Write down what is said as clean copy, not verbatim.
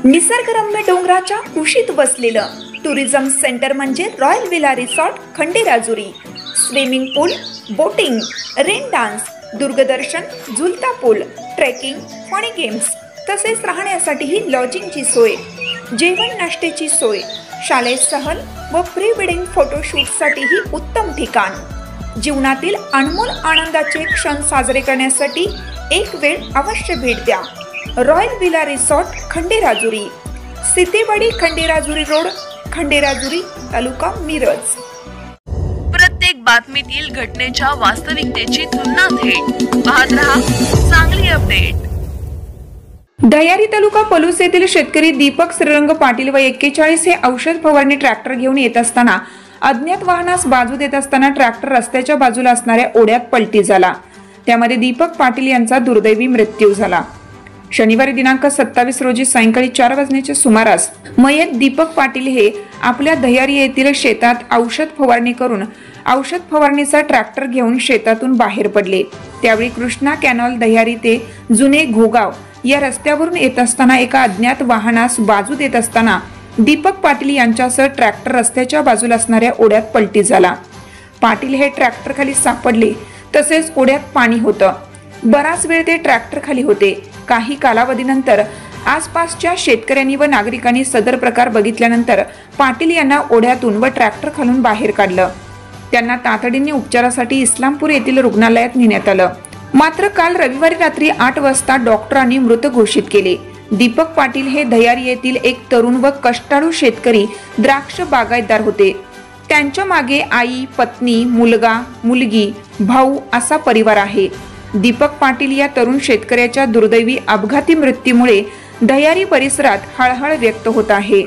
निसर्गरम्य डोंगराच्या कुशीत बसलेलं टुरिझम सेंटर म्हणजे royal villa resort Khanderajuri. Swimming pool, boating, rain dance, दूरदर्शन, झुलता पूल, ट्रेकिंग, फनी गेम्स तसेच राहण्यासाठीही लॉजिंगची सोय, जेवण नाश्त्याची सोय, शालेय सहल व प्री वेडिंग फोटोशूटसाठीही उत्तम ठिकाण। जीवनातील अनमोल आनंदाचे क्षण साजरे करण्यासाठी एक वेळ अवश्य भेट द्या। Royal villa resort Khanderajuri, Sitewadi Khanderajuri road, Khanderajuri, taluka Miraj. प्रत्येक बातमीतील घटनेच्या वास्तविकतेची तुलना थेट पाहत रहा चांगली अपडेट। दह्यारी तालुका पलूस येथील शेतकरी दीपक श्रीरंग पाटील व 41 हे औषध फवारणी ट्रॅक्टर घेऊन येत असताना अज्ञात वाहनास बाजू देत असताना ट्रॅक्टर रस्त्याच्या बाजूला असणाऱ्या ओढ्यात पलटी झाला। त्यामध्ये दीपक पाटील यांचा दुर्दैवी मृत्यू झाला। शनिवारी दिनांक 27 रोजी सायंकाळी 4 वाजण्याच्या सुमारास मयत दीपक पाटील हे आपल्या दह्यारी येथील शेतात औषध फवारणी करून औषध फवारणीचा ट्रॅक्टर घेऊन शेतातून बाहेर पडले। त्यावेळी कृष्णा कॅनॉल दह्यारी ते जुने घोगाव या रस्त्यावरून येत असताना एका अज्ञात वाहनास बाजू देत असताना दीपक पाटील यांच्यासह ट्रॅक्टर रस्त्याच्या बाजूला असणाऱ्या ओढ्यात पलटी झाला। पाटील हे ट्रॅक्टर खाली सापडले, तसेच ओढ्यात पाणी होतं। बराच वेळ ते ट्रॅक्टर खाली होते। काही कालावधीनंतर आसपासच्या शेतकऱ्यांनी व नागरिकांनी सदर प्रकार बघितल्यानंतर पाटील यांना ओढ्यातून व ट्रॅक्टर खालून बाहेर काढलं। त्यांना तातडीने उपचारासाठी इस्लामपूर येथील रुग्णालयात नेण्यात आलं। मात्र काल रविवारी रात्री 8 वाजता डॉक्टरांनी मृत घोषित केले। दीपक पाटील हे दह्यारी येथील एक तरुण व कष्टाळू शेतकरी द्राक्ष बागायतदार होते। त्यांच्या मागे आई, पत्नी, मुलगा, मुलगी, भाऊ असा परिवार आहे। दीपक पाटील या तरुण शेतकऱ्याच्या दुर्दैवी अपघाती मृत्यूमुळे दह्यारी परिसरात हळहळ व्यक्त होत आहे।